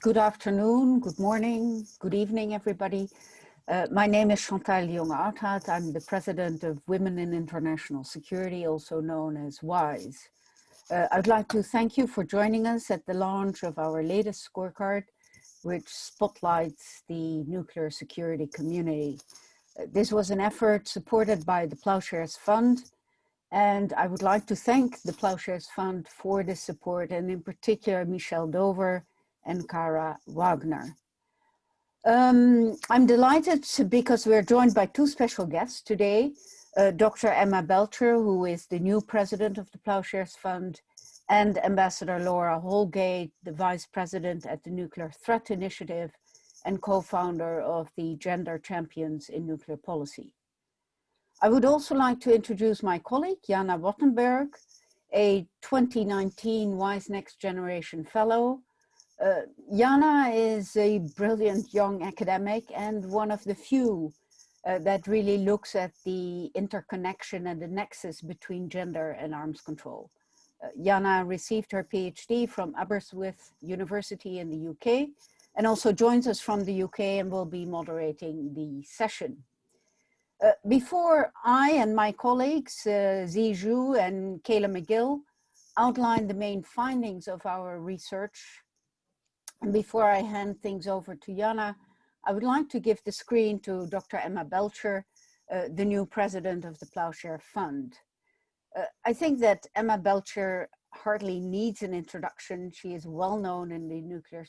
Good afternoon, good morning, good evening, everybody. My name is Chantal Jonge-Arthaat. I'm the president of Women in International Security, also known as WIIS. I'd like to thank you for joining us at the launch of our latest scorecard, which spotlights the nuclear security community. This was an effort supported by the Ploughshares Fund, and I would like to thank the Ploughshares Fund for this support, and in particular, Michelle Dover and Kara Wagner. I'm delighted because we're joined by two special guests today, Dr. Emma Belcher, who is the new president of the Ploughshares Fund, and Ambassador Laura Holgate, the vice president at the Nuclear Threat Initiative and co-founder of the Gender Champions in Nuclear Policy. I would also like to introduce my colleague, Jana Wattenberg, a 2019 WIIS Next Generation Fellow. Jana is a brilliant young academic and one of the few that really looks at the interconnection and the nexus between gender and arms control. Jana received her PhD from Aberystwyth University in the UK and also joins us from the UK and will be moderating the session. Before I and my colleagues, Zi Zhu and Kayla McGill, outline the main findings of our research, and before I hand things over to Jana, I would like to give the screen to Dr. Emma Belcher, the new president of the Ploughshare Fund. I think that Emma Belcher hardly needs an introduction. She is well known in the nuclear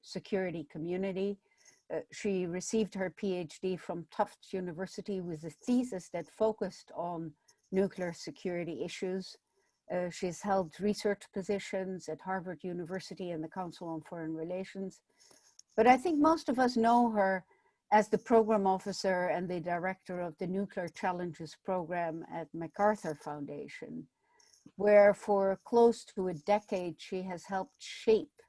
security community. She received her PhD from Tufts University with a thesis that focused on nuclear security issues. She's held research positions at Harvard University and the Council on Foreign Relations. But I think most of us know her as the program officer and the director of the Nuclear Challenges program at MacArthur Foundation, where for close to a decade, she has helped shape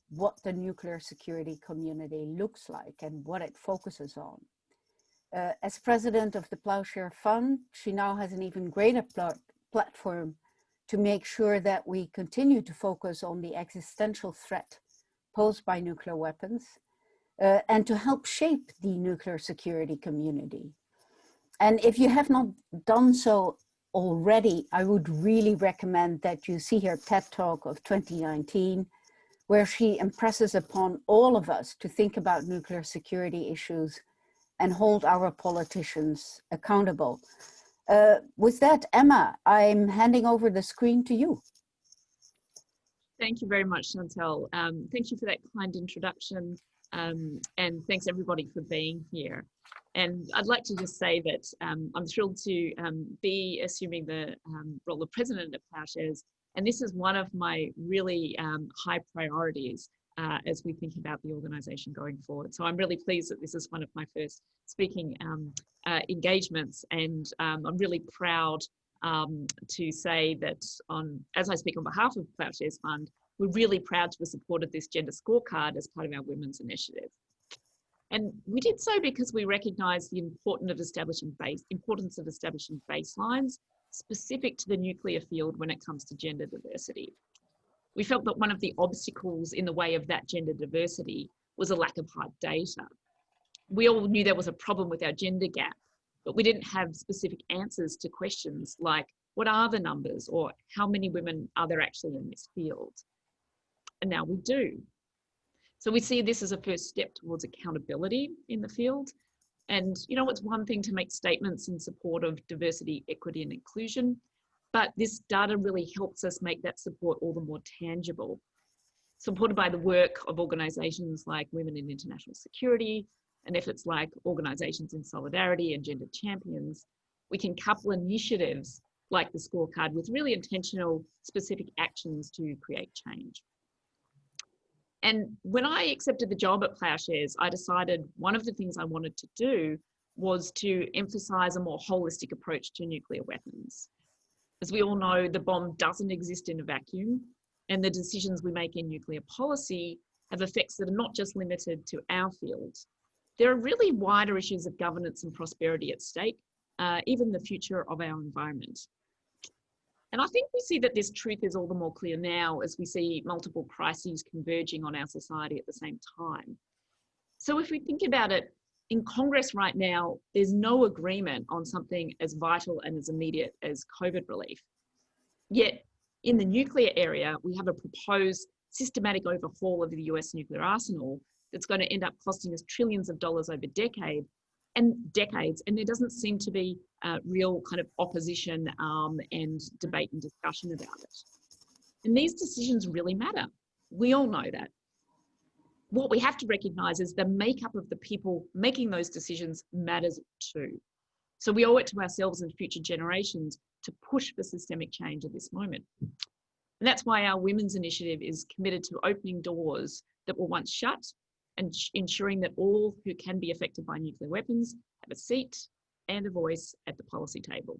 what the nuclear security community looks like and what it focuses on. As president of the Ploughshare Fund, she now has an even greater platform to make sure that we continue to focus on the existential threat posed by nuclear weapons and to help shape the nuclear security community. And if you have not done so already, I would really recommend that you see her TED Talk of 2019, where she impresses upon all of us to think about nuclear security issues and hold our politicians accountable. With that, Emma, I'm handing over the screen to you. Thank you very much, Chantal. Thank you for that kind introduction, and thanks everybody for being here. And I'd like to just say that I'm thrilled to be assuming the role of president of Ploughshares, and this is one of my really high priorities as we think about the organisation going forward. So I'm really pleased that this is one of my first speaking engagements, and I'm really proud to say that as I speak on behalf of Ploughshares Fund, we're really proud to have supported this gender scorecard as part of our women's initiative. And we did so because we recognise the importance of establishing baselines specific to the nuclear field when it comes to gender diversity. We felt that one of the obstacles in the way of that gender diversity was a lack of hard data. We all knew there was a problem with our gender gap, but we didn't have specific answers to questions like, what are the numbers, or how many women are there actually in this field? And now we do. So we see this as a first step towards accountability in the field. And you know, it's one thing to make statements in support of diversity, equity, and inclusion, but this data really helps us make that support all the more tangible. Supported by the work of organisations like Women in International Security and efforts like Organisations in Solidarity and Gender Champions, we can couple initiatives like the scorecard with really intentional, specific actions to create change. And when I accepted the job at Ploughshares, I decided one of the things I wanted to do was to emphasise a more holistic approach to nuclear weapons. As we all know, the bomb doesn't exist in a vacuum, and the decisions we make in nuclear policy have effects that are not just limited to our field. There are really wider issues of governance and prosperity at stake, even the future of our environment. And I think we see that this truth is all the more clear now as we see multiple crises converging on our society at the same time. So if we think about it, in Congress right now, there's no agreement on something as vital and as immediate as COVID relief. Yet in the nuclear area, we have a proposed systematic overhaul of the US nuclear arsenal that's going to end up costing us trillions of dollars over decades, and there doesn't seem to be real kind of opposition and debate and discussion about it. And these decisions really matter. We all know that. What we have to recognize is the makeup of the people making those decisions matters too. So we owe it to ourselves and future generations to push for systemic change at this moment. And that's why our Women's Initiative is committed to opening doors that were once shut and ensuring that all who can be affected by nuclear weapons have a seat and a voice at the policy table.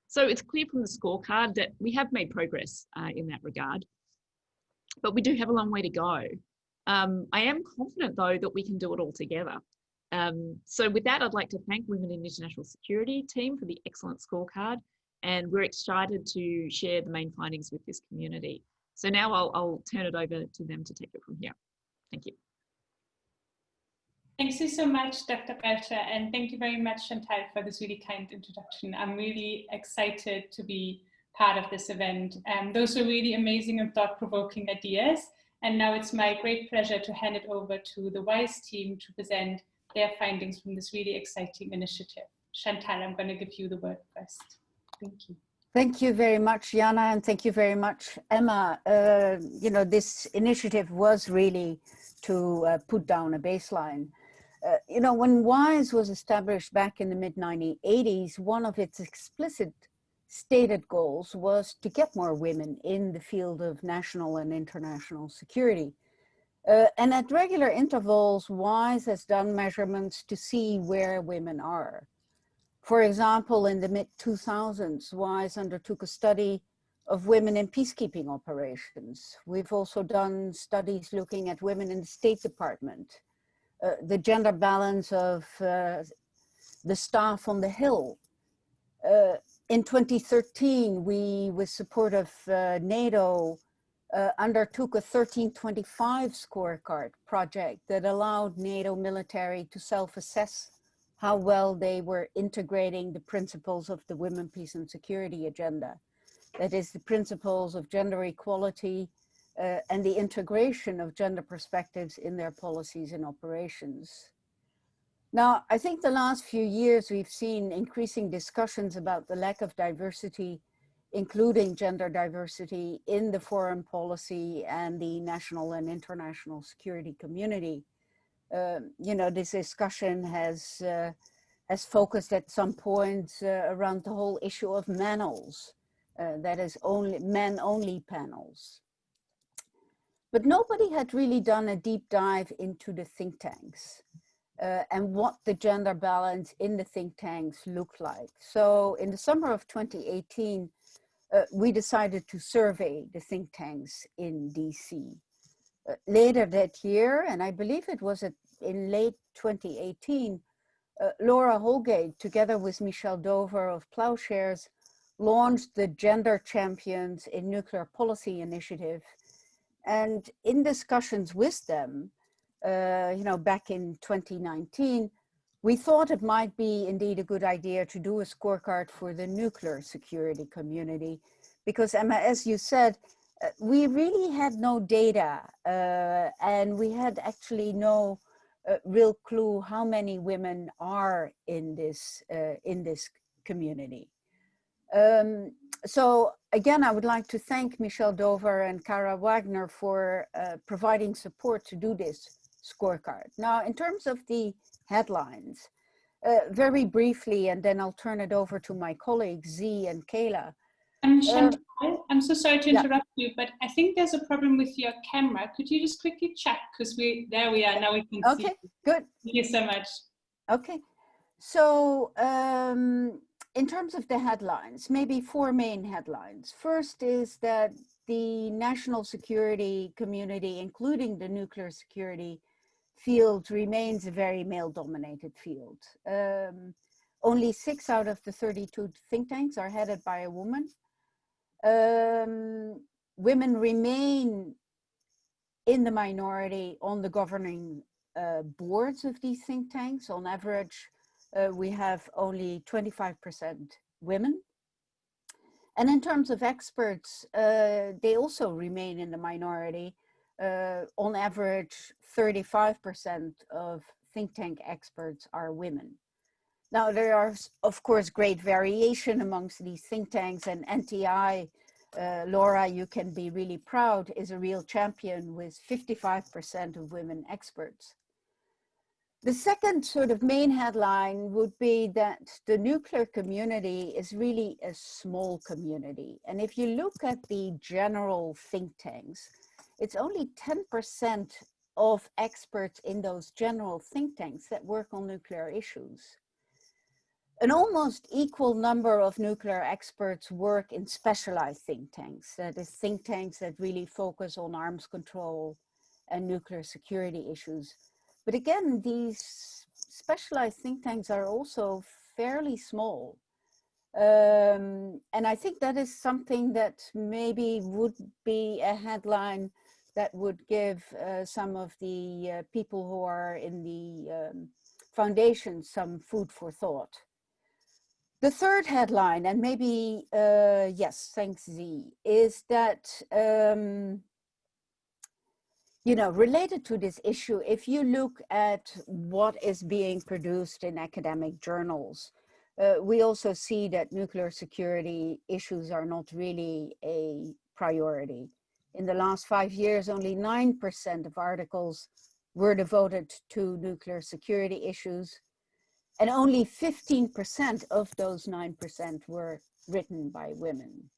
So it's clear from the scorecard that we have made progress in that regard, but we do have a long way to go. I am confident, though, that we can do it all together. So with that, I'd like to thank Women in International Security team for the excellent scorecard, and we're excited to share the main findings with this community. So now I'll turn it over to them to take it from here. Thank you. Thank you so much, Dr. Belcher, and thank you very much, Chantal, for this really kind introduction. I'm really excited to be part of this event. Those were really amazing and thought-provoking ideas. And now it's my great pleasure to hand it over to the WIIS team to present their findings from this really exciting initiative. Chantal, I'm going to give you the word first. Thank you. Thank you very much, Jana, and thank you very much, Emma. You know, this initiative was really to put down a baseline. You know, when WIIS was established back in the mid-1980s, one of its explicit stated goals was to get more women in the field of national and international security. And at regular intervals, WIIS has done measurements to see where women are. For example, in the mid-2000s, WIIS undertook a study of women in peacekeeping operations. We've also done studies looking at women in the State Department, the gender balance of the staff on the Hill. In 2013, we, with support of NATO, undertook a 1325 scorecard project that allowed NATO military to self-assess how well they were integrating the principles of the Women, Peace and Security agenda. That is, the principles of gender equality and the integration of gender perspectives in their policies and operations. Now, I think the last few years we've seen increasing discussions about the lack of diversity, including gender diversity, in the foreign policy and the national and international security community. You know, this discussion has focused at some point around the whole issue of panels, that is, only men-only panels. But nobody had really done a deep dive into the think tanks. And what the gender balance in the think tanks look like. So in the summer of 2018, we decided to survey the think tanks in DC. Later that year, and I believe it was in late 2018, Laura Holgate, together with Michelle Dover of Ploughshares, launched the Gender Champions in Nuclear Policy initiative. And in discussions with them, you know, back in 2019, we thought it might be indeed a good idea to do a scorecard for the nuclear security community, because Emma, as you said, we really had no data and we had actually no real clue how many women are in this community. So again, I would like to thank Michelle Dover and Cara Wagner for providing support to do this scorecard. Now, in terms of the headlines, very briefly, and then I'll turn it over to my colleagues, Z and Kayla. Chantal, I'm so sorry to interrupt you, but I think there's a problem with your camera. Could you just quickly check? Because there we are, now we can see. Okay, good. Thank you so much. Okay, so in terms of the headlines, maybe four main headlines. First is that the national security community, including the nuclear security field, remains a very male-dominated field. Only 6 out of the 32 think tanks are headed by a woman. Women remain in the minority on the governing boards of these think tanks. On average, we have only 25% women. And in terms of experts, they also remain in the minority. On average, 35% of think tank experts are women. Now, there are, of course, great variation amongst these think tanks, and NTI, Laura, you can be really proud, is a real champion with 55% of women experts. The second sort of main headline would be that the nuclear community is really a small community. And if you look at the general think tanks, it's only 10% of experts in those general think tanks that work on nuclear issues. An almost equal number of nuclear experts work in specialized think tanks, that is, think tanks that really focus on arms control and nuclear security issues. But again, these specialized think tanks are also fairly small. And I think that is something that maybe would be a headline that would give some of the people who are in the foundation some food for thought. The third headline, and maybe, yes, thanks Z, is that, you know, related to this issue, if you look at what is being produced in academic journals, we also see that nuclear security issues are not really a priority. In the last 5 years, only 9% of articles were devoted to nuclear security issues, and only 15% of those 9% were written by women.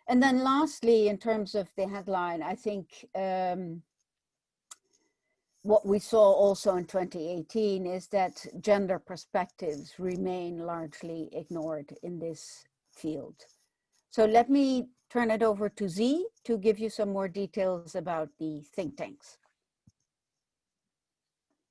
And then lastly, in terms of the headline, I think what we saw also in 2018 is that gender perspectives remain largely ignored in this field. So let me turn it over to Z to give you some more details about the think tanks.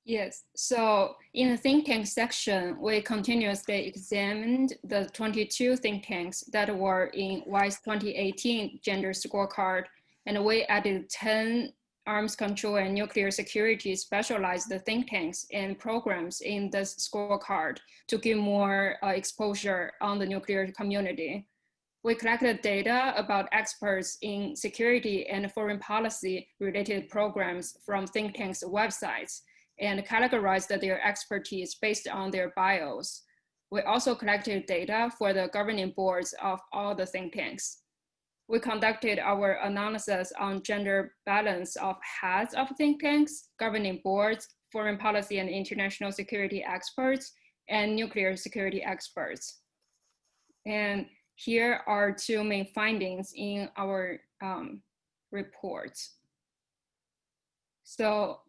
Yes, so in the think tank section, we continuously examined the 22 think tanks that were in WIIS 2018 Gender Scorecard, and we added 10 arms control and nuclear security specialized think tanks and programs in the scorecard to give more exposure on the nuclear community. We collected data about experts in security and foreign policy related programs from think tanks' websites, and categorized their expertise based on their bios. We also collected data for the governing boards of all the think tanks. We conducted our analysis on gender balance of heads of think tanks, governing boards, foreign policy and international security experts, and nuclear security experts. And here are two main findings in our report. So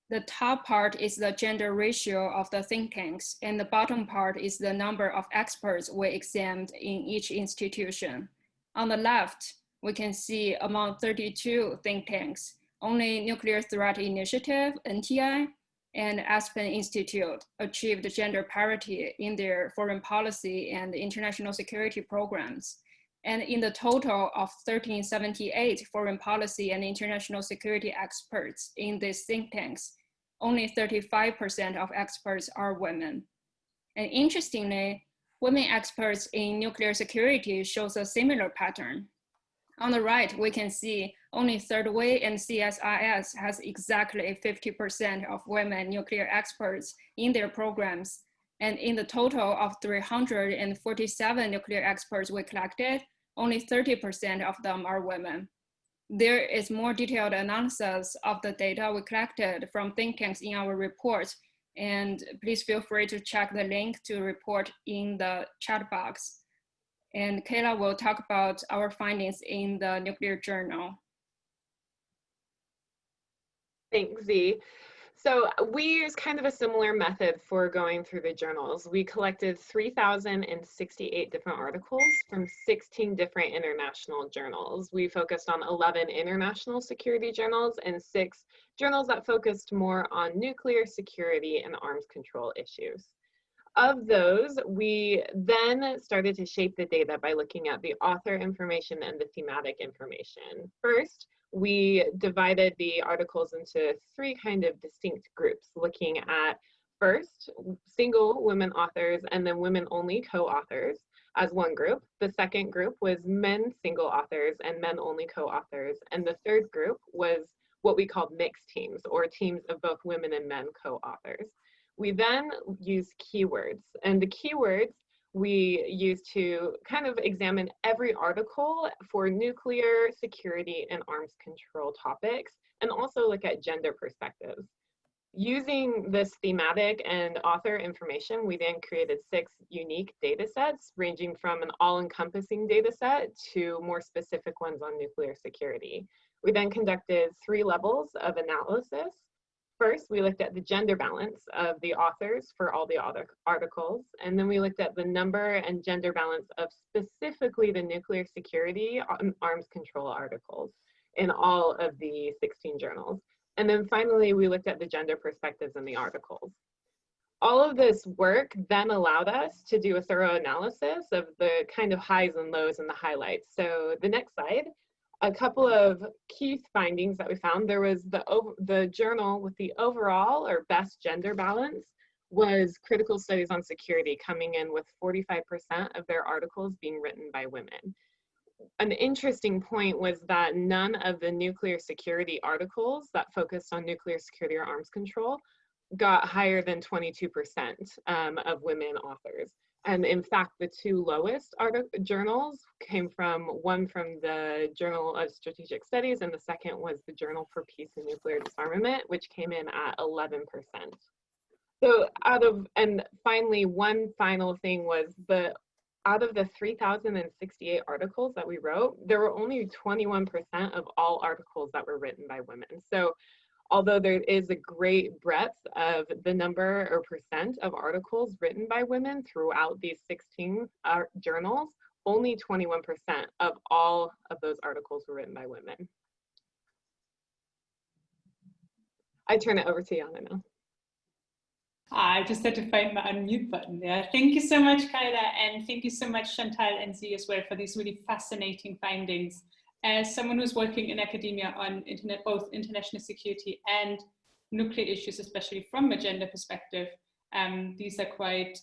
the top part is the gender ratio of the think tanks, and the bottom part is the number of experts we examined in each institution. On the left, we can see among 32 think tanks, only Nuclear Threat Initiative, NTI, and Aspen Institute achieved gender parity in their foreign policy and international security programs. And in the total of 1378 foreign policy and international security experts in these think tanks, only 35% of experts are women. And interestingly, women experts in nuclear security shows a similar pattern. On the right, we can see only Third Way and CSIS has exactly 50% of women nuclear experts in their programs. And in the total of 347 nuclear experts we collected, only 30% of them are women. There is more detailed analysis of the data we collected from think tanks in our report, and please feel free to check the link to report in the chat box. And Kayla will talk about our findings in the nuclear journal. Thanks, Z. So we use kind of a similar method for going through the journals. We collected 3,068 different articles from 16 different international journals. We focused on 11 international security journals and 6 journals that focused more on nuclear security and arms control issues. Of those, we then started to shape the data by looking at the author information and the thematic information. First, we divided the articles into three kind of distinct groups, looking at first, single women authors and then women-only co-authors as one group. The second group was men single authors and men-only co-authors. And the third group was what we called mixed teams, or teams of both women and men co-authors. We then used keywords, and the keywords we used to kind of examine every article for nuclear security and arms control topics, and also look at gender perspectives. Using this thematic and author information, we then created 6 unique data sets, ranging from an all-encompassing data set to more specific ones on nuclear security. We then conducted 3 levels of analysis. First, we looked at the gender balance of the authors for all the other articles, and then we looked at the number and gender balance of specifically the nuclear security and arms control articles in all of the 16 journals. And then finally, we looked at the gender perspectives in the articles. All of this work then allowed us to do a thorough analysis of the kind of highs and lows and the highlights. So the next slide, a couple of key findings that we found. There was the journal with the overall or best gender balance was Critical Studies on Security, coming in with 45% of their articles being written by women. An interesting point was that none of the nuclear security articles that focused on nuclear security or arms control got higher than 22% of women authors. And in fact, the 2 lowest journals came from, one from the Journal of Strategic Studies, and the second was the Journal for Peace and Nuclear Disarmament, which came in at 11%. So and finally, one final thing was out of the 3,068 articles that we wrote, there were only 21% of all articles that were written by women. So although there is a great breadth of the number or percent of articles written by women throughout these 16 journals, only 21% of all of those articles were written by women. I turn it over to Jana now. I just had to find my unmute button there. Thank you so much, Kyla, and thank you so much, Chantal and Zee, as well, for these really fascinating findings. As someone who's working in academia on both international security and nuclear issues, especially from a gender perspective, these are quite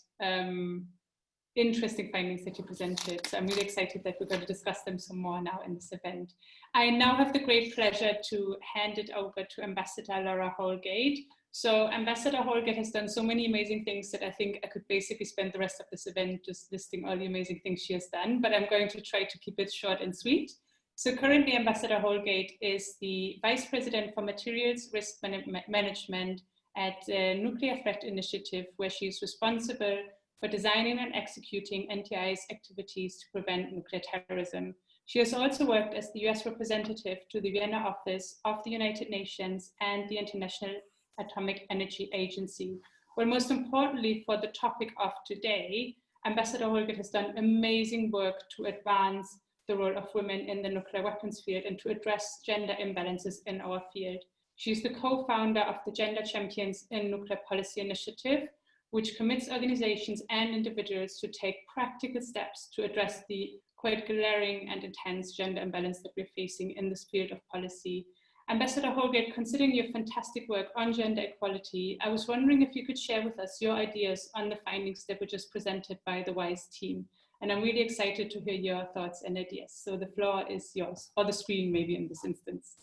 interesting findings that you presented. So I'm really excited that we're going to discuss them some more now in this event. I now have the great pleasure to hand it over to Ambassador Laura Holgate. So Ambassador Holgate has done so many amazing things that I think I could basically spend the rest of this event just listing all the amazing things she has done, but I'm going to try to keep it short and sweet. So currently, Ambassador Holgate is the Vice President for Materials Risk Management at the Nuclear Threat Initiative, where she is responsible for designing and executing NTI's activities to prevent nuclear terrorism. She has also worked as the US representative to the Vienna office of the United Nations and the International Atomic Energy Agency. Well, most importantly, for the topic of today, Ambassador Holgate has done amazing work to advance the role of women in the nuclear weapons field and to address gender imbalances in our field. She's the co-founder of the Gender Champions in Nuclear Policy Initiative, which commits organizations and individuals to take practical steps to address the quite glaring and intense gender imbalance that we're facing in this field of policy. Ambassador Holgate, considering your fantastic work on gender equality, I was wondering if you could share with us your ideas on the findings that were just presented by the WIIS team. And I'm really excited to hear your thoughts and ideas. So the floor is yours, or the screen maybe in this instance.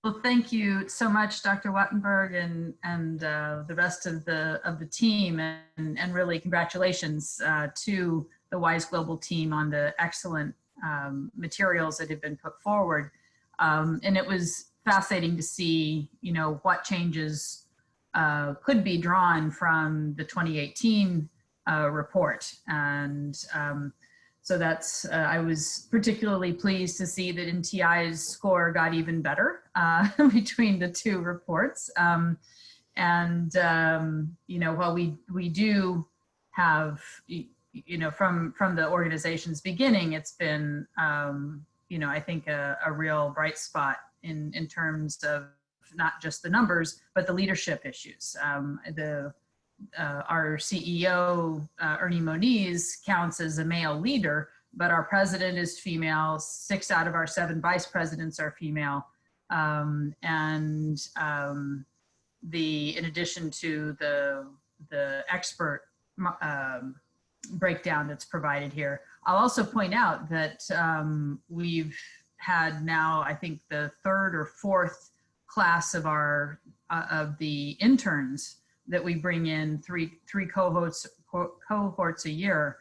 Well, thank you so much, Dr. Wattenberg, and the rest of the team, and really congratulations to the WIIS Global team on the excellent materials that have been put forward. And it was fascinating to see, what changes could be drawn from the 2018 report. And so that's, I was particularly pleased to see that NTI's score got even better between the 2 reports. While we do have, from the organization's beginning, it's been, I think a real bright spot in terms of not just the numbers, but the leadership issues. our CEO, Ernie Moniz, counts as a male leader, but our president is female. 6 out of our 7 vice presidents are female. In addition to the expert breakdown that's provided here, I'll also point out that we've had now, I think, the 3rd or 4th class of our of the interns that we bring in, three cohorts a year,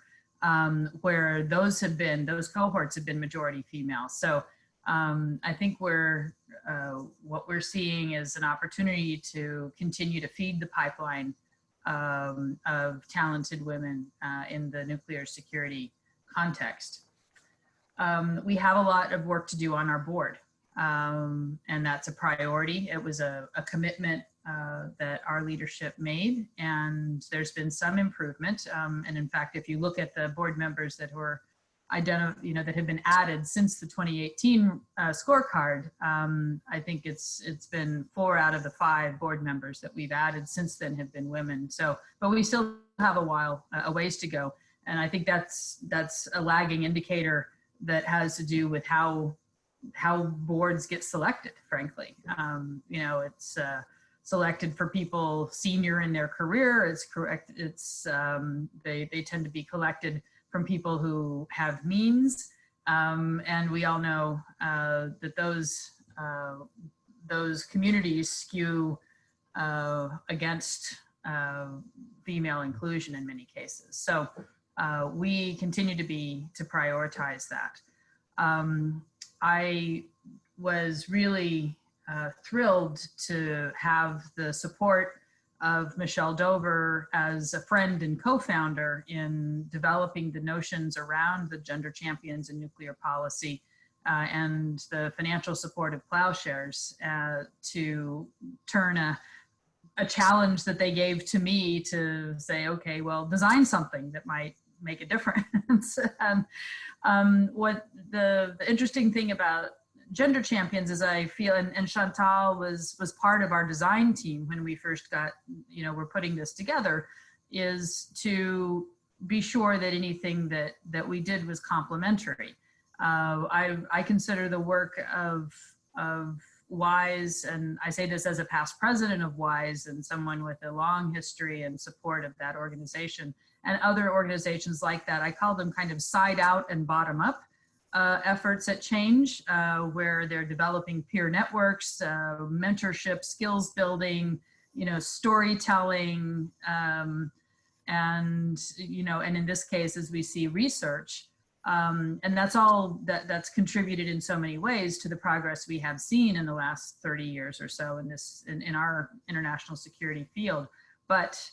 where those cohorts have been majority female. So I think what we're seeing is an opportunity to continue to feed the pipeline of talented women in the nuclear security context. We have a lot of work to do on our board, and that's a priority. It was a commitment that our leadership made, and there's been some improvement. And in fact, if you look at the board members that were that have been added since the 2018 scorecard, I think it's been 4 out of the 5 board members that we've added since then have been women. So, but we still have a ways to go, and I think that's a lagging indicator that has to do with how boards get selected. Frankly, it's selected for people senior in their career. It's correct. It's they tend to be collected from people who have means, and we all know that those communities skew against female inclusion in many cases. So we continue to prioritize that. I was really thrilled to have the support of Michelle Dover as a friend and co-founder in developing the notions around the gender champions in nuclear policy, and the financial support of Ploughshares to turn a challenge that they gave to me to say, okay, well, design something that might make a difference. What the interesting thing about Gender Champions is, I feel, and Chantal was part of our design team when we first we're putting this together, is to be sure that anything that we did was complementary. I consider the work of WIIS, and I say this as a past president of WIIS and someone with a long history and support of that organization and other organizations like that. I call them kind of side out and bottom up efforts at change, where they're developing peer networks, mentorship, skills building, storytelling, and in this case, as we see, research. And that's all that's contributed in so many ways to the progress we have seen in the last 30 years or so in our international security field. But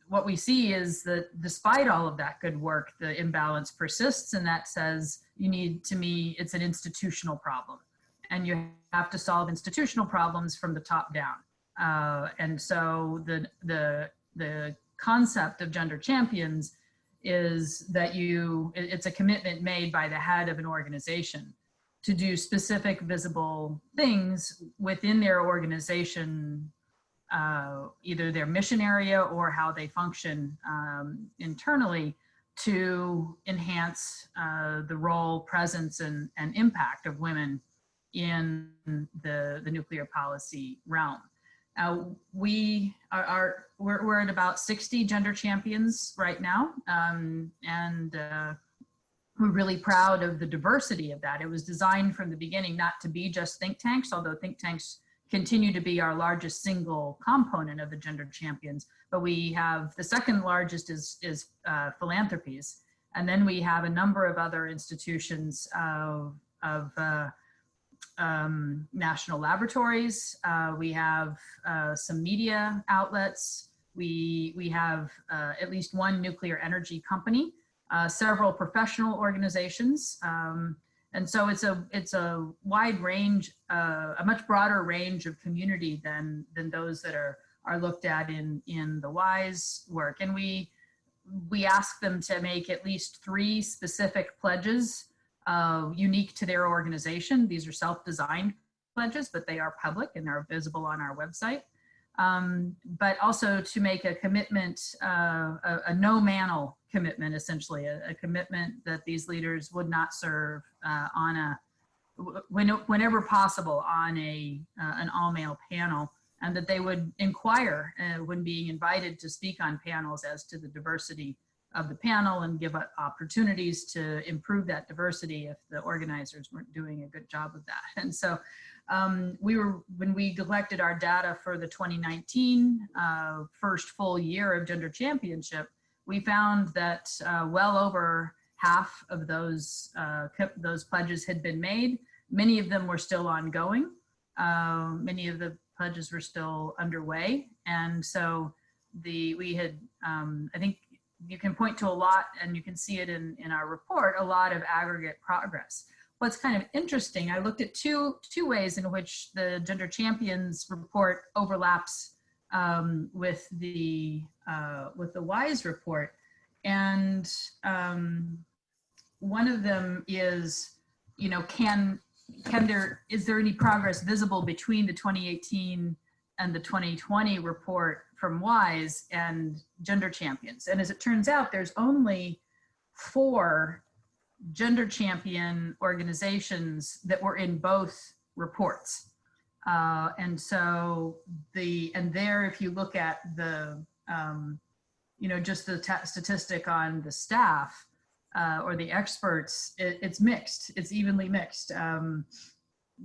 what we see is that despite all of that good work, the imbalance persists, and that says it's an institutional problem, and you have to solve institutional problems from the top down. And so the concept of Gender Champions is that it's a commitment made by the head of an organization to do specific visible things within their organization, either their mission area or how they function internally, to enhance the role, presence, and impact of women in the nuclear policy realm. We're at about 60 gender champions right now, and we're really proud of the diversity of that. It was designed from the beginning not to be just think tanks, although think tanks continue to be our largest single component of the gender champions. But we have the second largest is philanthropies, and then we have a number of other institutions of national laboratories. We have some media outlets. We have at least one nuclear energy company, several professional organizations. And so it's a wide range, a much broader range of community than those that are looked at in the WIIS work. And we ask them to make at least 3 specific pledges unique to their organization. These are self-designed pledges, but they are public and are visible on our website. but also to make a commitment, a no manel commitment, essentially, a commitment that these leaders would not serve whenever possible on an all-male panel, and that they would inquire when being invited to speak on panels as to the diversity of the panel and give opportunities to improve that diversity if the organizers weren't doing a good job of that. And so when we collected our data for the 2019 first full year of Gender Championship, we found that well over half of those pledges had been made. Many of them were still ongoing. Many of the pledges were still underway. And so we had, I think you can point to a lot, and you can see it in our report, a lot of aggregate progress. What's kind of interesting, I looked at two ways in which the Gender Champions report overlaps with the WIIS report. And one of them is, you know, is there any progress visible between the 2018 and the 2020 report from WIIS and Gender Champions? And as it turns out, there's only 4 gender champion organizations that were in both reports. And so there, if you look at the, you know, just the statistic on the staff or the experts, it's mixed, it's evenly mixed.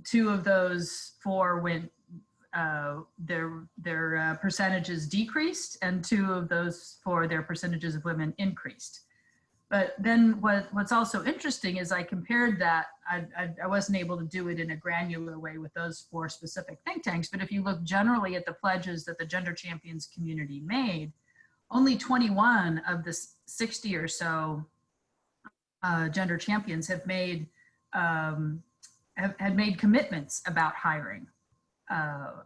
2 of those 4 went, their percentages decreased, and 2 of those 4, their percentages of women increased. But then what's also interesting is I compared that, I wasn't able to do it in a granular way with those 4 specific think tanks, but if you look generally at the pledges that the Gender Champions community made, only 21 of the 60 or so gender champions have made had made commitments about hiring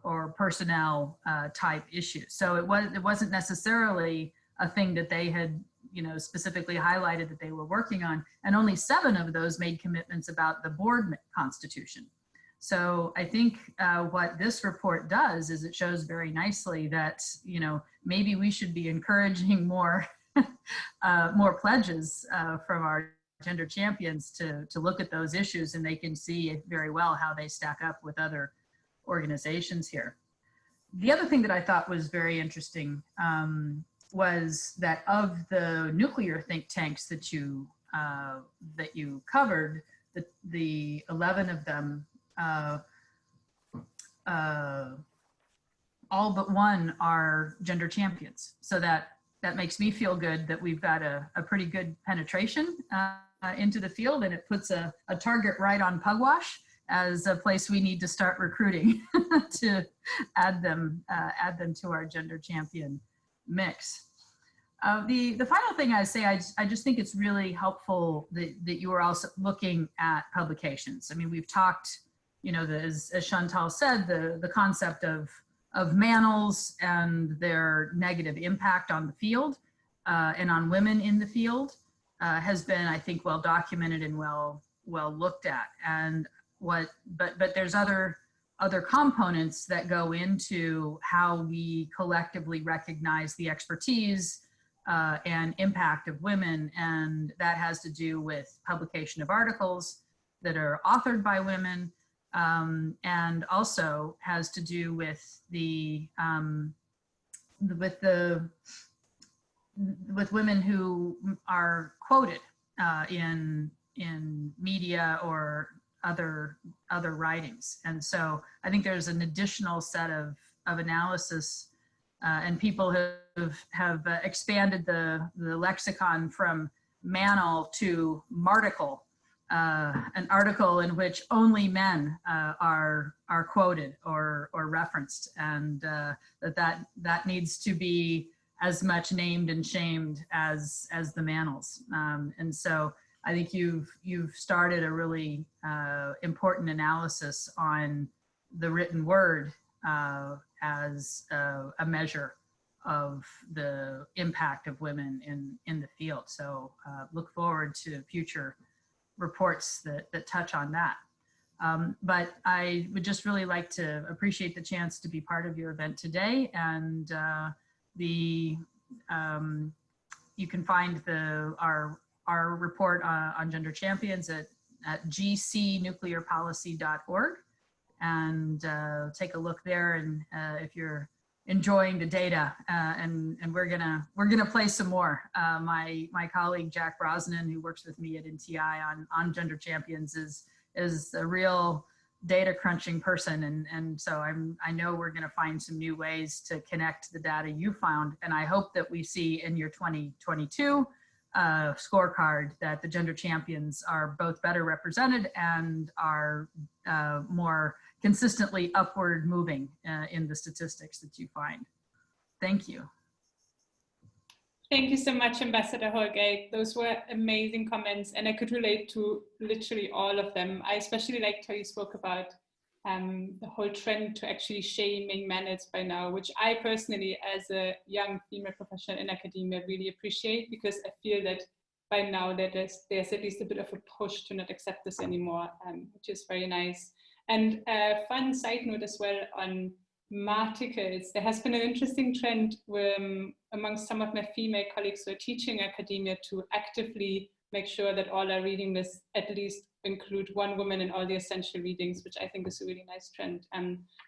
or personnel type issues. So it wasn't necessarily a thing that they had, you know, specifically highlighted that they were working on, and only 7 of those made commitments about the board constitution. So I think what this report does is it shows very nicely that, you know, maybe we should be encouraging more more pledges from our gender champions to look at those issues, and they can see very well how they stack up with other organizations here. The other thing that I thought was very interesting was that of the nuclear think tanks that you covered, the 11 of them, all but 1 are gender champions. So that makes me feel good that we've got a pretty good penetration into the field, and it puts a target right on Pugwash as a place we need to start recruiting to add them to our gender champion mix. The final thing I say, I just think it's really helpful that you are also looking at publications. I mean, we've talked, you know, as Chantal said, the concept of manels and their negative impact on the field and on women in the field has been, I think, well documented and well looked at. And but there's other components that go into how we collectively recognize the expertise and impact of women, and that has to do with publication of articles that are authored by women, and also has to do with with women who are quoted in media or other writings. And so I think there's an additional set of analysis, and people have expanded the lexicon from manel to marticle, an article in which only men are quoted or referenced, and that needs to be as much named and shamed as the manels. And so I think you've started a really important analysis on the written word as a measure of the impact of women in the field. So look forward to future reports that touch on that. But I would just really like to appreciate the chance to be part of your event today. And you can find our report on gender champions at gcnuclearpolicy.org, and take a look there. And if you're enjoying the data, and we're gonna play some more. My colleague Jack Brosnan, who works with me at NTI on gender champions, is a real data crunching person, and so I know we're going to find some new ways to connect the data you found, and I hope that we see in your 2022 scorecard that the gender champions are both better represented and are more consistently upward moving in the statistics that you find. Thank you. Thank you so much, Ambassador Holgate. Those were amazing comments, and I could relate to literally all of them. I especially liked how you spoke about the whole trend to actually shaming mandates by now, which I personally, as a young female professional in academia, really appreciate, because I feel that by now that there's at least a bit of a push to not accept this anymore, which is very nice. And a fun side note as well on articles. There has been an interesting trend amongst some of my female colleagues who are teaching academia to actively make sure that all our reading lists at least include one woman in all the essential readings, which I think is a really nice trend.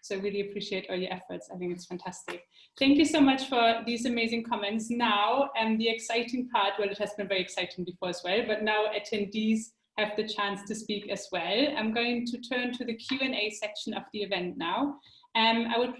So I really appreciate all your efforts. I think it's fantastic. Thank you so much for these amazing comments. Now, the exciting part, well, it has been very exciting before as well, but now attendees have the chance to speak as well. I'm going to turn to the Q&A section of the event now. I would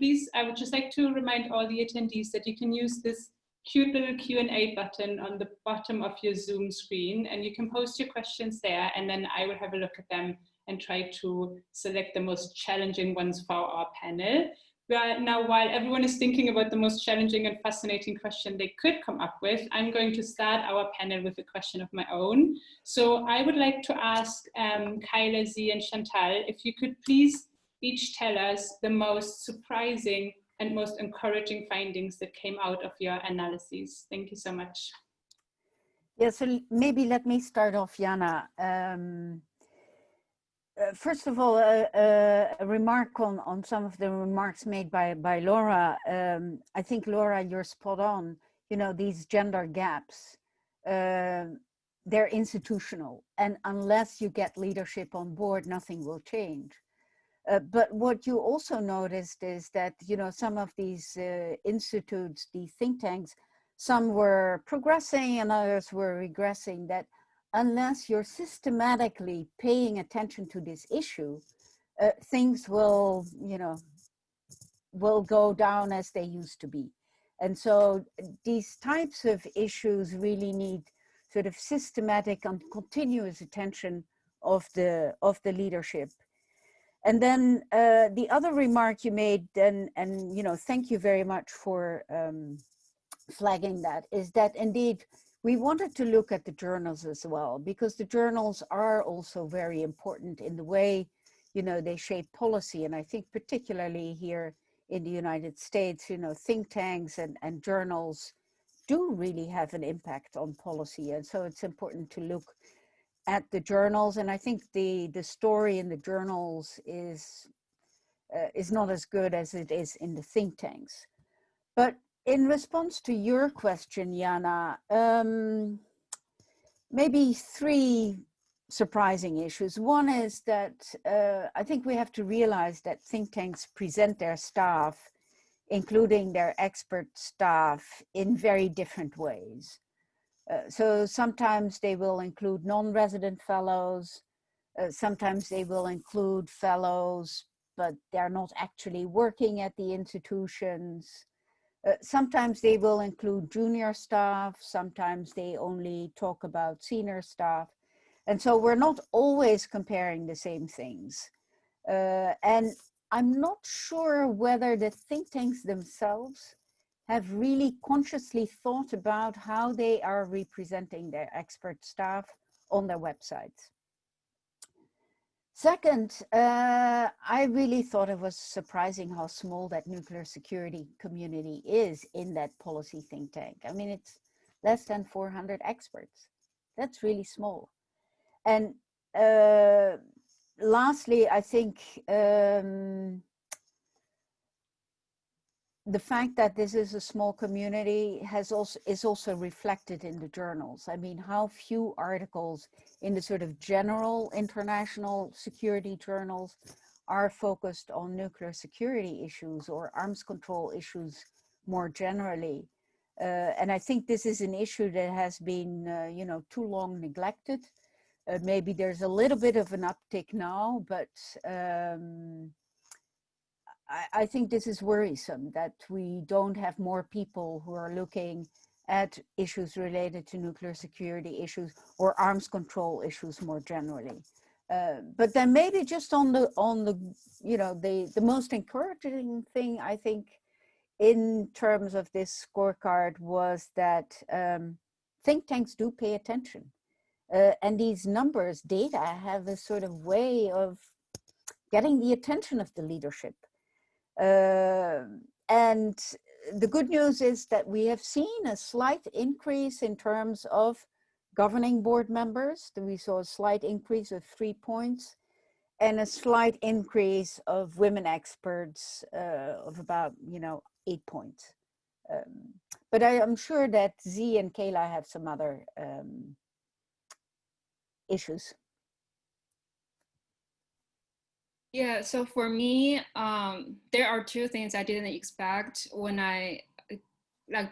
just like to remind all the attendees that you can use this cute little Q&A button on the bottom of your Zoom screen, and you can post your questions there, and then I will have a look at them and try to select the most challenging ones for our panel. Now, while everyone is thinking about the most challenging and fascinating question they could come up with, I'm going to start our panel with a question of my own. So I would like to ask Kyla, Z, and Chantal, if you could please each tell us the most surprising and most encouraging findings that came out of your analyses. Thank you so much. Yeah, so maybe let me start off, Jana. First of all, a remark on some of the remarks made by Laura. I think, Laura, you're spot on. You know, these gender gaps, they're institutional. And unless you get leadership on board, nothing will change. But what you also noticed is that, you know, some of these institutes, these think tanks, some were progressing and others were regressing, that unless you're systematically paying attention to this issue, things will, you know, will go down as they used to be. And so these types of issues really need sort of systematic and continuous attention of the leadership. And then the other remark you made, and you know, thank you very much for flagging that, is that indeed we wanted to look at the journals as well, because the journals are also very important in the way, you know, they shape policy. And I think particularly here in the United States, you know, think tanks and journals do really have an impact on policy. And so it's important to look at the journals, and I think the story in the journals is not as good as it is in the think tanks. But in response to your question, Jana, maybe three surprising issues. One is that I think we have to realize that think tanks present their staff, including their expert staff, in very different ways. So sometimes they will include non-resident fellows, sometimes they will include fellows, but they're not actually working at the institutions. Sometimes they will include junior staff, sometimes they only talk about senior staff. And so we're not always comparing the same things. And I'm not sure whether the think tanks themselves have really consciously thought about how they are representing their expert staff on their websites. Second, I really thought it was surprising how small that nuclear security community is in that policy think tank. I mean, it's less than 400 experts. That's really small. And lastly, I think the fact that this is a small community is also reflected in the journals. I mean, how few articles in the sort of general international security journals are focused on nuclear security issues or arms control issues more generally. And I think this is an issue that has been, you know, too long neglected. Maybe there's a little bit of an uptick now, but I think this is worrisome that we don't have more people who are looking at issues related to nuclear security issues or arms control issues more generally. But then maybe just on the you know, the most encouraging thing I think in terms of this scorecard was that think tanks do pay attention. And these numbers, data, have a sort of way of getting the attention of the leadership. And the good news is that we have seen a slight increase in terms of governing board members. We saw a slight increase of 3 points and a slight increase of women experts of about, you know, 8 points. But I'm sure that Z and Kayla have some other issues. Yeah, so for me, there are two things I didn't expect when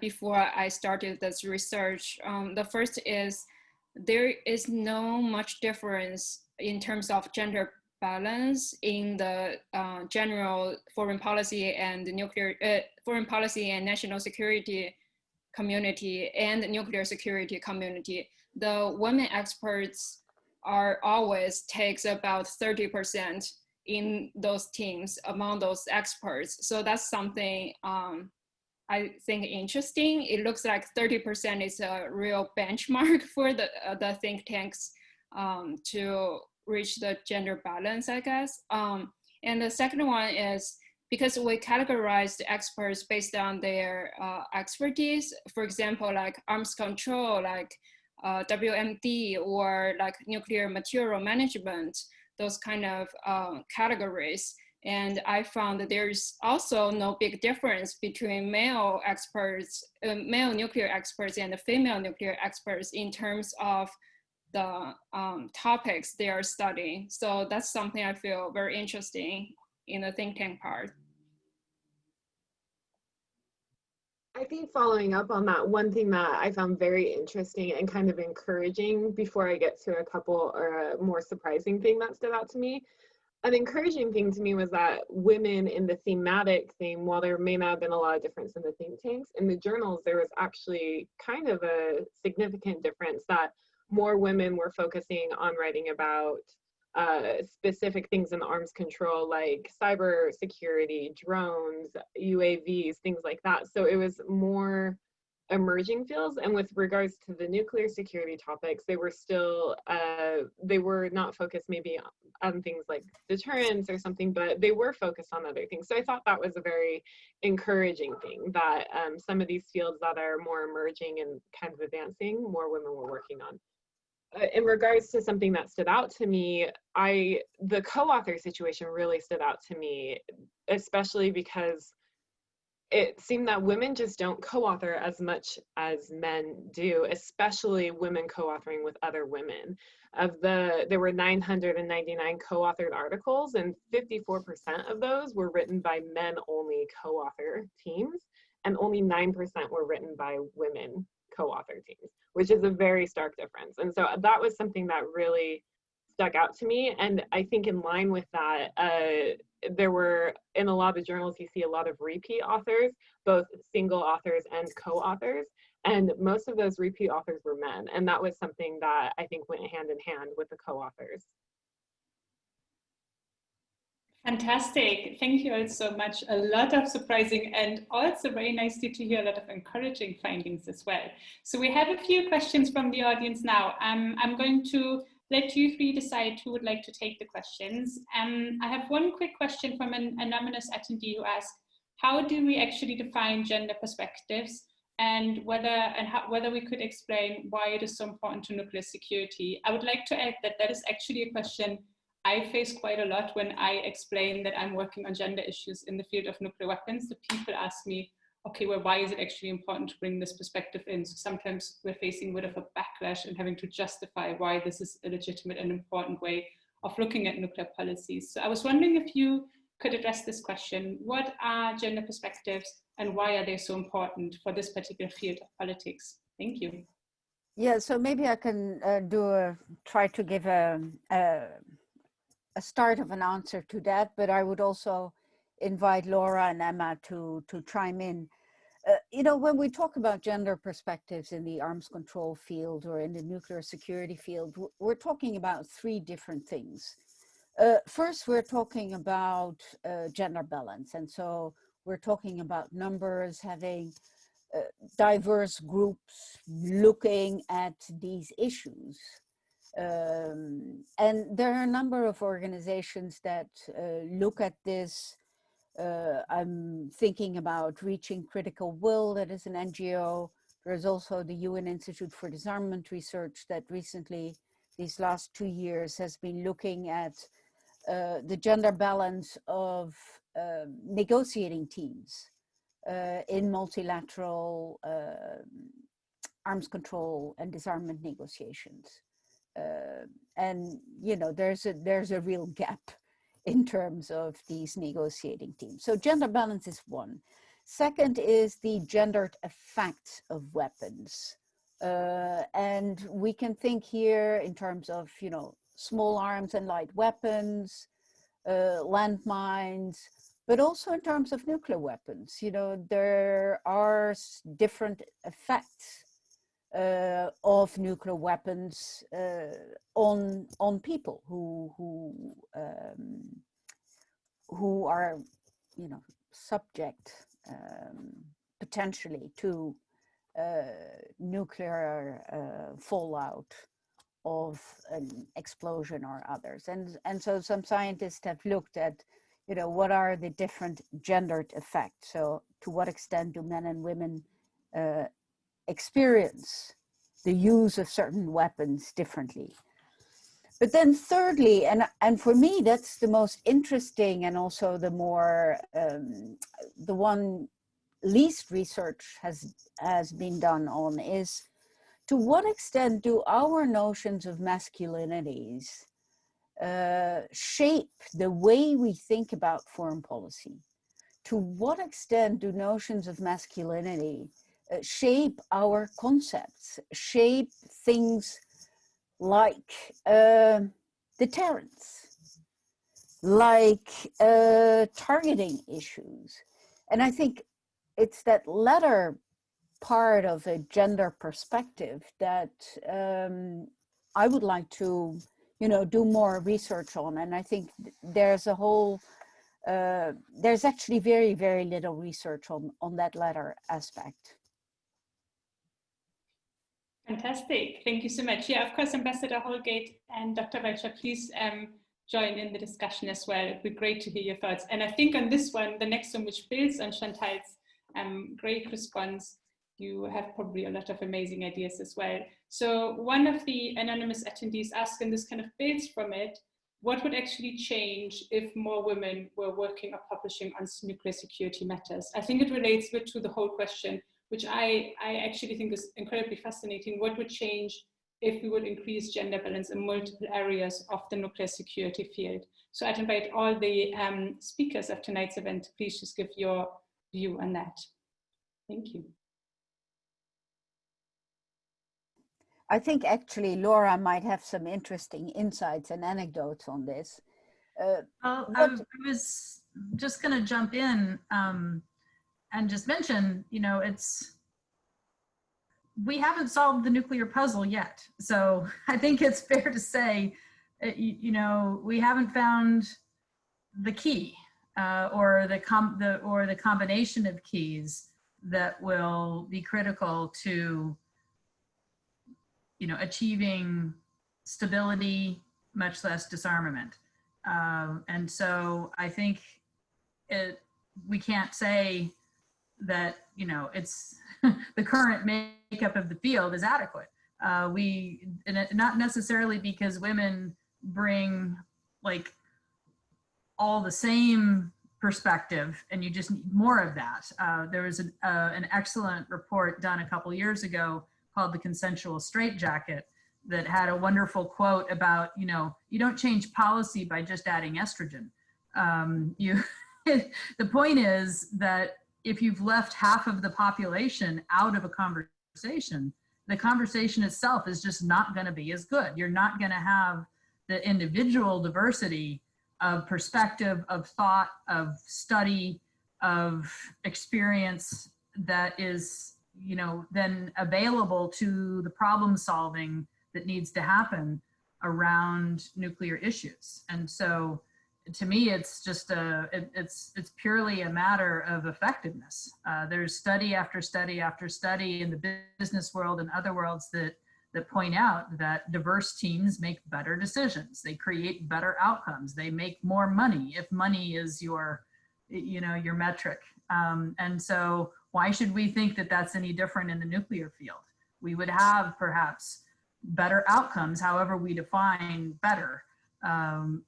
before I started this research. The first is there is no much difference in terms of gender balance in the general foreign policy and foreign policy and national security community and the nuclear security community. The women experts are always takes about 30% in those teams among those experts. So that's something I think interesting. It looks like 30% is a real benchmark for the think tanks to reach the gender balance, I guess. And the second one is because we categorize the experts based on their expertise. For example, like arms control, like WMD, or like nuclear material management, those kind of categories. And I found that there's also no big difference between male experts, male nuclear experts and the female nuclear experts in terms of the topics they are studying. So that's something I feel very interesting in the think tank part. I think following up on that, one thing that I found very interesting and kind of encouraging before I get to a couple or a more surprising thing that stood out to me, an encouraging thing to me was that women in the thematic theme, while there may not have been a lot of difference in the think tanks, in the journals, there was actually kind of a significant difference that more women were focusing on writing about specific things in arms control, like cyber security, drones, UAVs, things like that. So it was more emerging fields. And with regards to the nuclear security topics, they were still, they were not focused maybe on things like deterrence or something, but they were focused on other things. So I thought that was a very encouraging thing, that some of these fields that are more emerging and kind of advancing, more women were working on. In regards to something that stood out to me, the co-author situation really stood out to me, especially because it seemed that women just don't co-author as much as men do, especially women co-authoring with other women. There were 999 co-authored articles, and 54% of those were written by men-only co-author teams, and only 9% were written by women co-author teams, which is a very stark difference. And so that was something that really stuck out to me. And I think in line with that, there were, in a lot of journals, you see a lot of repeat authors, both single authors and co-authors. And most of those repeat authors were men. And that was something that I think went hand in hand with the co-authors. Fantastic. Thank you all so much. A lot of surprising and also very nicely to hear a lot of encouraging findings as well. So we have a few questions from the audience now. I'm going to let you three decide who would like to take the questions. I have one quick question from an anonymous attendee who asked, how do we actually define gender perspectives, and whether we could explain why it is so important to nuclear security? I would like to add that that is actually a question I face quite a lot when I explain that I'm working on gender issues in the field of nuclear weapons. The people ask me, okay, well, why is it actually important to bring this perspective in? So sometimes we're facing a bit of a backlash and having to justify why this is a legitimate and important way of looking at nuclear policies. So I was wondering if you could address this question. What are gender perspectives and why are they so important for this particular field of politics? Thank you. Yeah, so maybe I can try to give a start of an answer to that, but I would also invite Laura and Emma to chime in. You know, when we talk about gender perspectives in the arms control field or in the nuclear security field, we're talking about three different things. First, we're talking about gender balance. And so we're talking about numbers, having diverse groups looking at these issues. And there are a number of organizations that look at this. I'm thinking about Reaching Critical Will, that is an NGO. There's also the UN Institute for Disarmament Research that recently, these last 2 years, has been looking at the gender balance of negotiating teams in multilateral arms control and disarmament negotiations. And you know, there's a real gap in terms of these negotiating teams. So gender balance is one. Second is the gendered effect of weapons. And we can think here in terms of, you know, small arms and light weapons, landmines, but also in terms of nuclear weapons. You know, there are different effects of nuclear weapons on people who are, you know, subject potentially to nuclear fallout of an explosion or others. And so some scientists have looked at, you know, what are the different gendered effects? So to what extent do men and women experience the use of certain weapons differently? But then thirdly, and for me, that's the most interesting and also the more, the one least research has been done on, is to what extent do our notions of masculinities shape the way we think about foreign policy? To what extent do notions of masculinity shape our concepts, shape things like deterrence, like targeting issues? And I think it's that latter part of a gender perspective that I would like to, you know, do more research on. And I think there's a whole, there's actually very, very little research on that latter aspect. Fantastic, thank you so much. Yeah, of course, Ambassador Holgate and Dr. Belcher, please join in the discussion as well. It'd be great to hear your thoughts. And I think on this one, the next one, which builds on Chantal's great response, you have probably a lot of amazing ideas as well. So one of the anonymous attendees asked, and this kind of builds from it, what would actually change if more women were working or publishing on nuclear security matters? I think it relates a bit to the whole question, which I actually think is incredibly fascinating. What would change if we would increase gender balance in multiple areas of the nuclear security field? So I'd invite all the speakers of tonight's event to please just give your view on that. Thank you. I think actually Laura might have some interesting insights and anecdotes on this. I was just going to jump in and just mention, you know, we haven't solved the nuclear puzzle yet. So I think it's fair to say, you know, we haven't found the key or the combination of keys that will be critical to, you know, achieving stability, much less disarmament. And so I think we can't say that, you know, it's the current makeup of the field is adequate. Not necessarily because women bring like all the same perspective, and you just need more of that. There was an excellent report done a couple years ago called The Consensual Straitjacket that had a wonderful quote about, you know, you don't change policy by just adding estrogen. The point is that if you've left half of the population out of a conversation, the conversation itself is just not going to be as good. You're not going to have the individual diversity of perspective, of thought, of study, of experience that is, you know, then available to the problem solving that needs to happen around nuclear issues. And so to me, it's just it's purely a matter of effectiveness. There's study after study after study in the business world and other worlds that point out that diverse teams make better decisions. They create better outcomes. They make more money if money is your, you know, your metric. And so why should we think that that's any different in the nuclear field? We would have perhaps better outcomes, however we define better,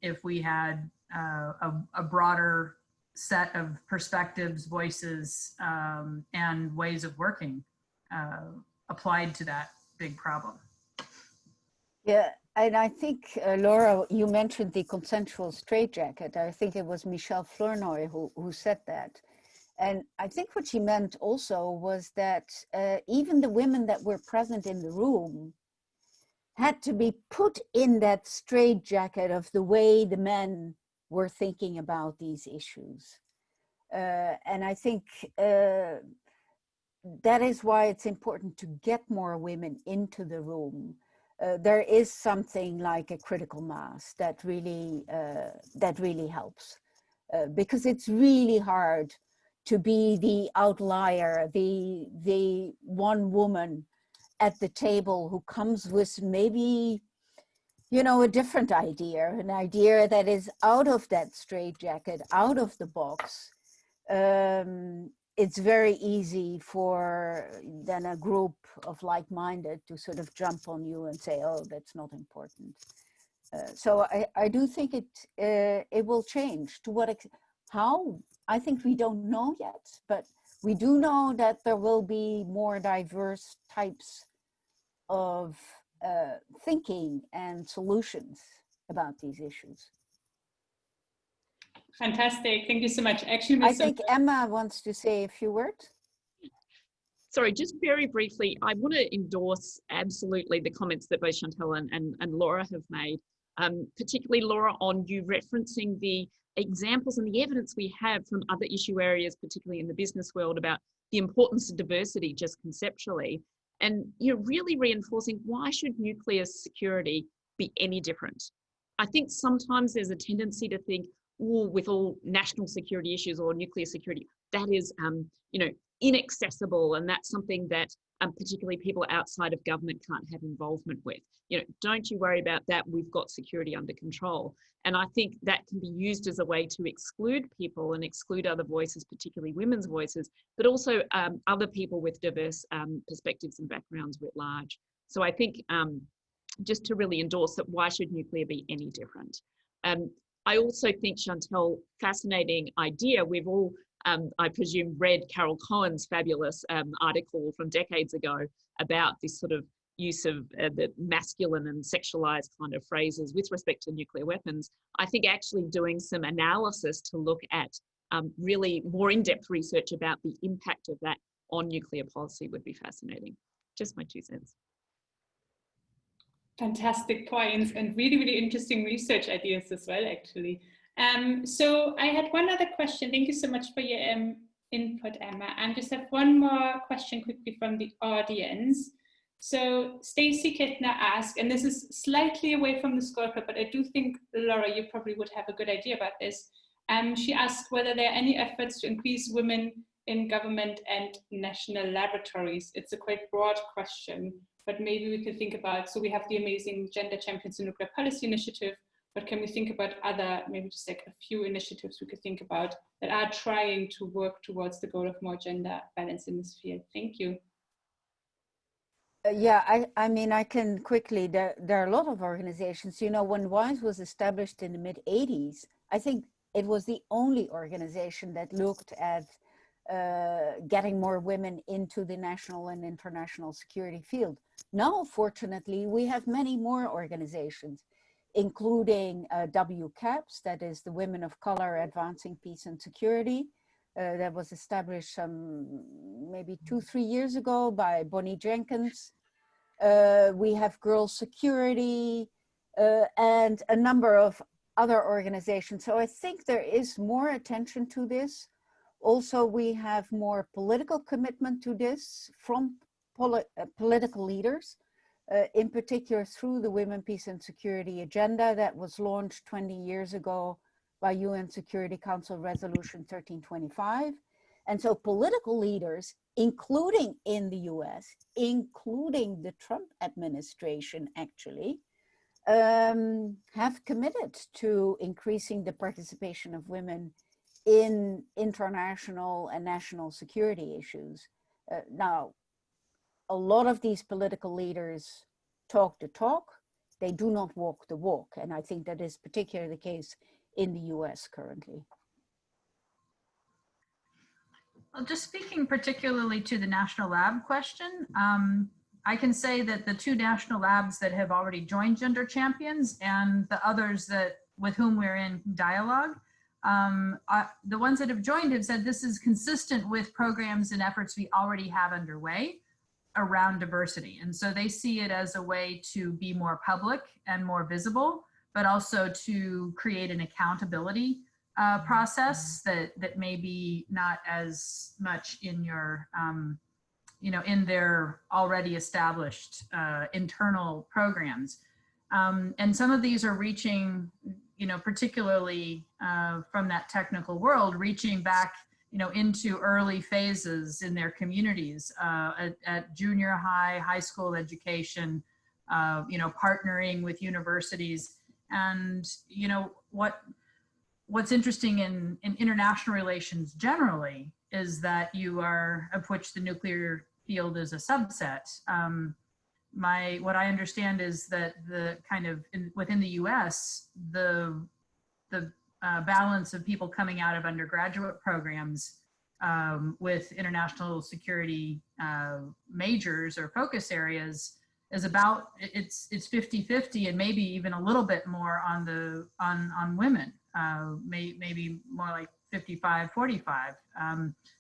if we had a broader set of perspectives, voices, and ways of working applied to that big problem. Yeah, and I think, Laura, you mentioned the consensual straitjacket. I think it was Michelle Flournoy who said that. And I think what she meant also was that even the women that were present in the room had to be put in that straitjacket of the way the men were thinking about these issues. And I think that is why it's important to get more women into the room. There is something like a critical mass that really helps, because it's really hard to be the outlier, the one woman at the table who comes with maybe, you know, a different idea, an idea that is out of that straitjacket, out of the box. It's very easy for then a group of like-minded to sort of jump on you and say, oh, that's not important. So I do think it will change. To what how? I think we don't know yet, but we do know that there will be more diverse types of thinking and solutions about these issues. Fantastic. Thank you so much. Actually, I think Emma wants to say a few words. Sorry, just very briefly, I want to endorse absolutely the comments that both Chantal and Laura have made, particularly Laura on you referencing the examples and the evidence we have from other issue areas, particularly in the business world, about the importance of diversity just conceptually, and you're really reinforcing why should nuclear security be any different. I think sometimes there's a tendency to think, oh, with all national security issues or nuclear security, that is, you know, inaccessible, and that's something that particularly people outside of government can't have involvement with. You know, don't you worry about that, we've got security under control. And I think that can be used as a way to exclude people and exclude other voices, particularly women's voices, but also other people with diverse perspectives and backgrounds writ large. So I think just to really endorse that, why should nuclear be any different? I also think, Chantal, fascinating idea. We've all, I presume, read Carol Cohen's fabulous article from decades ago about this sort of use of the masculine and sexualized kind of phrases with respect to nuclear weapons. I think actually doing some analysis to look at really more in-depth research about the impact of that on nuclear policy would be fascinating. Just my 2 cents. Fantastic points and really, really interesting research ideas as well, actually. So I had one other question. Thank you so much for your input, Emma. And just have one more question quickly from the audience. So Stacey Kittner asked, and this is slightly away from the scorecard, but I do think, Laura, you probably would have a good idea about this. She asked whether there are any efforts to increase women in government and national laboratories. It's a quite broad question, but maybe we could think about, so we have the amazing Gender Champions in Nuclear Policy Initiative, but can we think about other, maybe just like a few initiatives we could think about that are trying to work towards the goal of more gender balance in this field? Thank you. Yeah, I mean, I can quickly, there are a lot of organizations, you know, when WIIS was established in the mid 80s, I think it was the only organization that looked at getting more women into the national and international security field. Now, fortunately, we have many more organizations, including WCAPS, that is the Women of Color Advancing Peace and Security, that was established maybe 2-3 years ago by Bonnie Jenkins. We have Girls Security and a number of other organizations. So I think there is more attention to this. Also, we have more political commitment to this from political leaders, in particular through the Women, Peace and Security agenda that was launched 20 years ago by UN Security Council Resolution 1325. And so political leaders, including in the US, including the Trump administration actually, have committed to increasing the participation of women in international and national security issues. Now, a lot of these political leaders talk the talk, they do not walk the walk. And I think that is particularly the case in the US currently. Well, just speaking particularly to the national lab question, I can say that the 2 national labs that have already joined Gender Champions and the others that with whom we're in dialogue, the ones that have joined have said this is consistent with programs and efforts we already have underway around diversity. And so they see it as a way to be more public and more visible, but also to create an accountability process that may be not as much in your, you know, in their already established internal programs. And some of these are reaching, you know, particularly from that technical world, reaching back, you know, into early phases in their communities, at junior high, high school education, you know, partnering with universities. And, you know, what's interesting in international relations generally is that you are, of which the nuclear field is a subset. What I understand is that the kind of within the US, the balance of people coming out of undergraduate programs with international security majors or focus areas is about, it's 50-50 and maybe even a little bit more on women, maybe more like 55-45.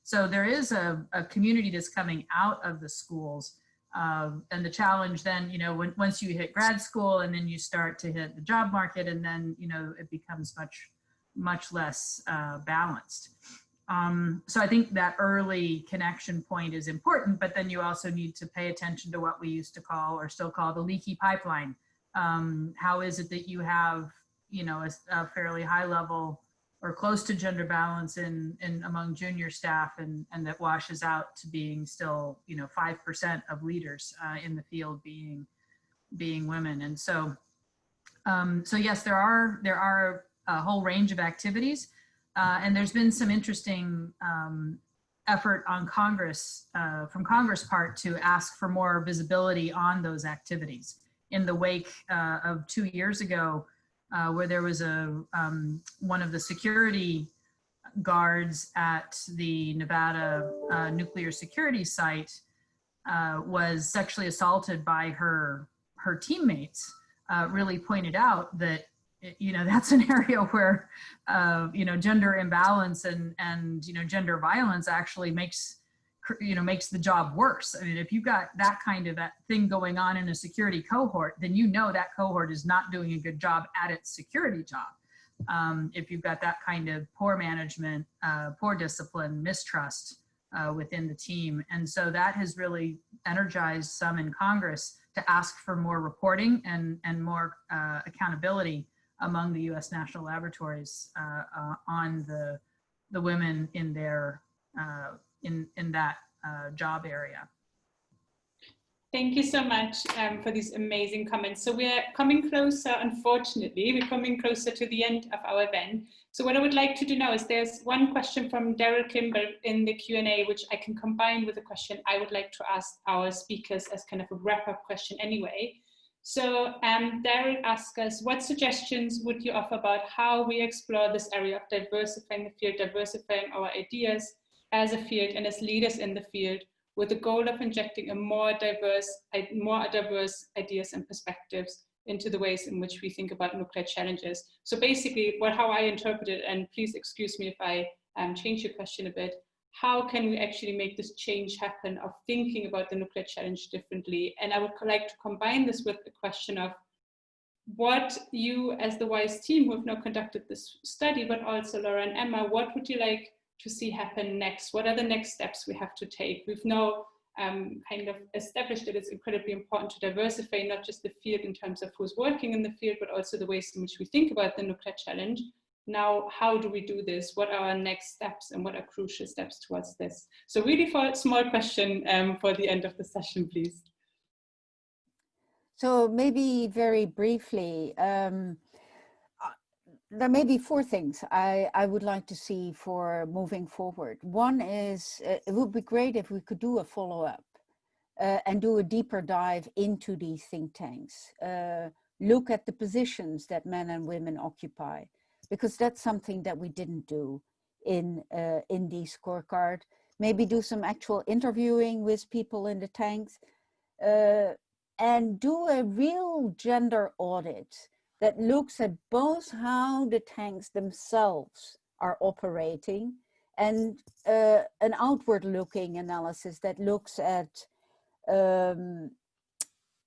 So there is a community that's coming out of the schools. And the challenge then, you know, once you hit grad school and then you start to hit the job market, and then, you know, it becomes much less balanced. So I think that early connection point is important, but then you also need to pay attention to what we used to call or still call the leaky pipeline. How is it that you have, you know, a fairly high level or close to gender balance in among junior staff, and that washes out to being still, you know, 5% of leaders in the field being women. And so, so yes, there are a whole range of activities, and there's been some interesting effort on Congress, from Congress part, to ask for more visibility on those activities in the wake of 2 years ago, where there was one of the security guards at the Nevada nuclear security site was sexually assaulted by her teammates. Really pointed out that, you know, that's an area where, you know, gender imbalance and, you know, gender violence actually makes the job worse. I mean, if you've got that kind of thing going on in a security cohort, then you know that cohort is not doing a good job at its security job. If you've got that kind of poor management, poor discipline, mistrust within the team. And so that has really energized some in Congress to ask for more reporting and more accountability among the U.S. national laboratories on the women in their in that job area. Thank you so much for these amazing comments. So we're coming closer, unfortunately, we're coming closer to the end of our event. So what I would like to do now is there's one question from Daryl Kimball in the Q&A, which I can combine with a question I would like to ask our speakers as kind of a wrap-up question anyway. So Daryl asked us, what suggestions would you offer about how we explore this area of diversifying the field, diversifying our ideas as a field and as leaders in the field, with the goal of injecting a more diverse ideas and perspectives into the ways in which we think about nuclear challenges. So basically, how I interpret it, and please excuse me if I change your question a bit, how can we actually make this change happen of thinking about the nuclear challenge differently? And I would like to combine this with the question of what you, as the WIIS team who have now conducted this study, but also Laura and Emma, what would you like to see happen next? What are the next steps we have to take? We've now kind of established that it's incredibly important to diversify not just the field in terms of who's working in the field, but also the ways in which we think about the nuclear challenge. Now, how do we do this? What are our next steps and what are crucial steps towards this? So really for a small question for the end of the session, please. So maybe very briefly, there may be four things I would like to see for moving forward. One is, it would be great if we could do a follow-up and do a deeper dive into these think tanks. Look at the positions that men and women occupy, because that's something that we didn't do in the scorecard. Maybe do some actual interviewing with people in the tanks and do a real gender audit that looks at both how the tanks themselves are operating and an outward-looking analysis that looks at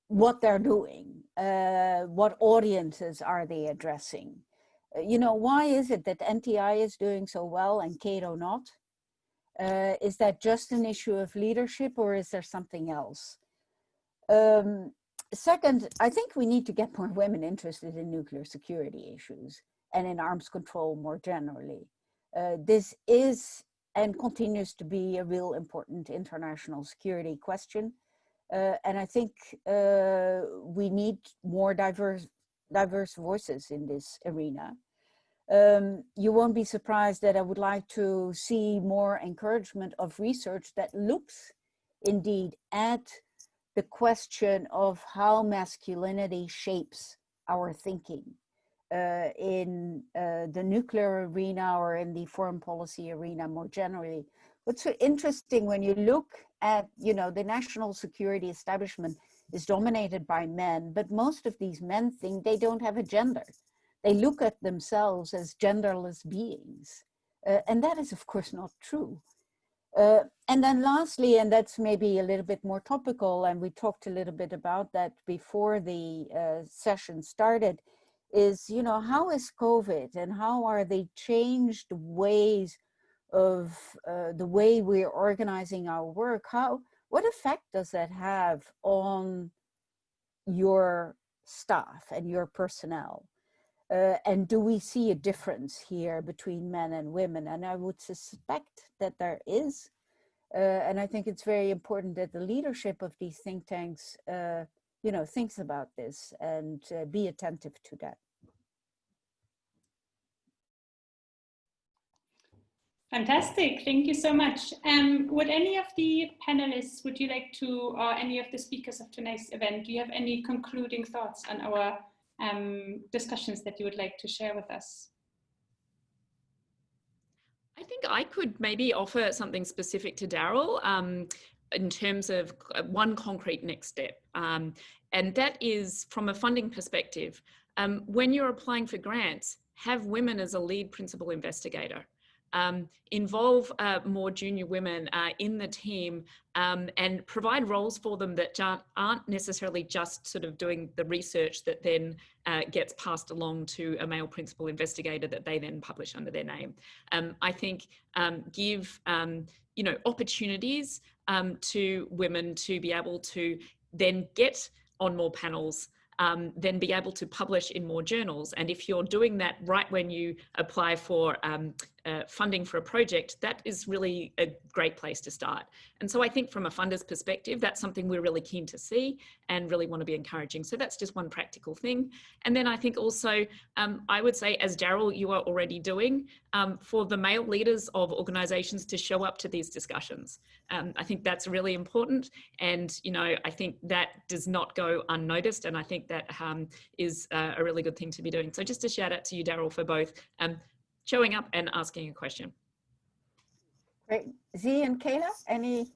what they're doing, what audiences are they addressing. You know, why is it that NTI is doing so well and Cato not? Is that just an issue of leadership, or is there something else? Second, I think we need to get more women interested in nuclear security issues and in arms control more generally. This is and continues to be a real important international security question. And I think we need more diverse voices in this arena. You won't be surprised that I would like to see more encouragement of research that looks indeed at the question of how masculinity shapes our thinking in the nuclear arena or in the foreign policy arena more generally. What's so interesting when you look at, you know, the national security establishment is dominated by men, but most of these men think they don't have a gender. They look at themselves as genderless beings. And that is, of course, not true. And then lastly, and that's maybe a little bit more topical, and we talked a little bit about that before the session started, is, you know, how is COVID and how are they changed ways of the way we're organizing our work? What effect does that have on your staff and your personnel? And do we see a difference here between men and women? And I would suspect that there is. And I think it's very important that the leadership of these think tanks, you know, thinks about this and be attentive to that. Fantastic, thank you so much. Would any of the panelists, would you like to, or any of the speakers of tonight's event, do you have any concluding thoughts on our discussions that you would like to share with us? I think I could maybe offer something specific to Daryl in terms of one concrete next step. And that is from a funding perspective. When you're applying for grants, have women as a lead principal investigator. Involve more junior women in the team and provide roles for them that aren't necessarily just sort of doing the research that then gets passed along to a male principal investigator that they then publish under their name. I think give you know, opportunities to women to be able to then get on more panels, then be able to publish in more journals. And if you're doing that right when you apply for funding for a project, that is really a great place to start. And so I think from a funder's perspective, that's something we're really keen to see and really want to be encouraging. So that's just one practical thing. And then I think also, I would say, as Daryl, you are already doing, for the male leaders of organizations to show up to these discussions. I think that's really important. And, you know, I think that does not go unnoticed. And I think that is a really good thing to be doing. So just a shout out to you, Daryl, for both showing up and asking a question. Great. Z and Kayla, any?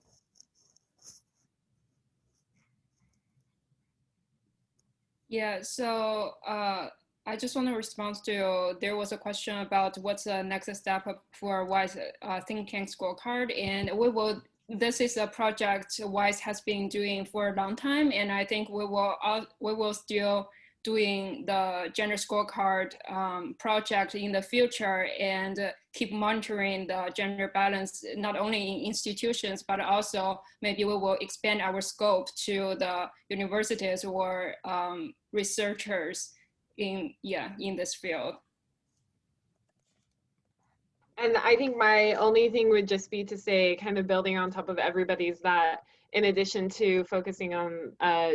Yeah, so I just want to respond to, there was a question about what's the next step for WIIS think tank scorecard, and this is a project WIIS has been doing for a long time, and I think we will still doing the gender scorecard project in the future and keep monitoring the gender balance, not only in institutions, but also maybe we will expand our scope to the universities or researchers in this field. And I think my only thing would just be to say, kind of building on top of everybody's, that in addition to focusing on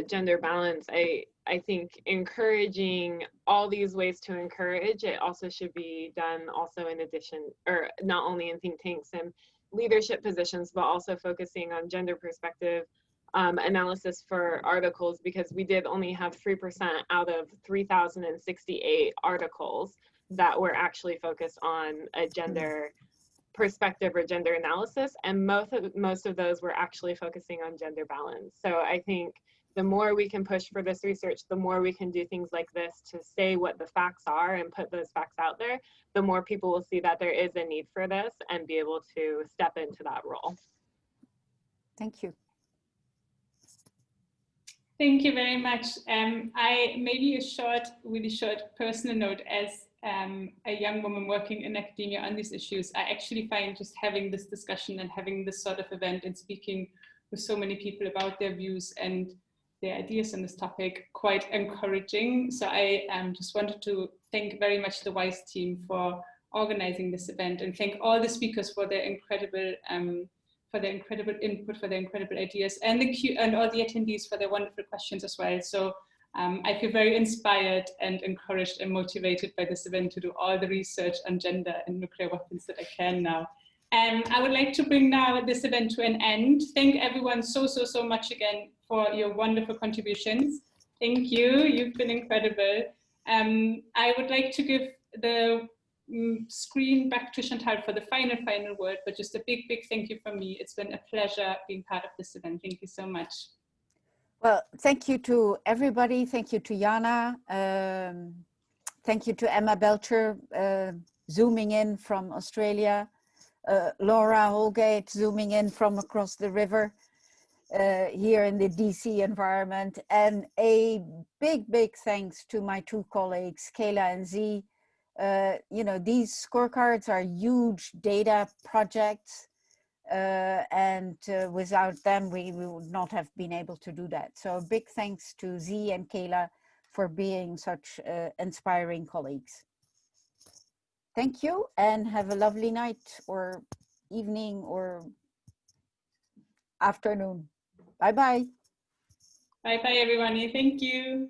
gender balance, I think encouraging all these ways to encourage, it also should be done also in addition, or not only in think tanks and leadership positions, but also focusing on gender perspective analysis for articles, because we did only have 3% out of 3,068 articles that were actually focused on a gender perspective or gender analysis, and most of those were actually focusing on gender balance. So I think the more we can push for this research, the more we can do things like this to say what the facts are and put those facts out there, the more people will see that there is a need for this and be able to step into that role. Thank you. Thank you very much. Maybe a really short personal note. As a young woman working in academia on these issues, I actually find just having this discussion and having this sort of event and speaking with so many people about their views and their ideas on this topic quite encouraging. So I just wanted to thank very much the WIIS team for organizing this event, and thank all the speakers for their incredible input, for their incredible ideas, and all the attendees for their wonderful questions as well. So I feel very inspired and encouraged and motivated by this event to do all the research on gender and nuclear weapons that I can now. I would like to bring now this event to an end. Thank everyone so much again for your wonderful contributions. Thank you, you've been incredible. I would like to give the screen back to Chantal for the final word, but just a big thank you from me. It's been a pleasure being part of this event. Thank you so much. Well, thank you to everybody. Thank you to Jana. Thank you to Emma Belcher, zooming in from Australia. Laura Holgate, zooming in from across the river here in the DC environment. And a big thanks to my two colleagues, Kayla and Z. You know, these scorecards are huge data projects, and without them we would not have been able to do that. So a big thanks to Z and Kayla for being such inspiring colleagues. Thank you, and have a lovely night or evening or afternoon. Bye-bye. Bye-bye, everyone. Thank you.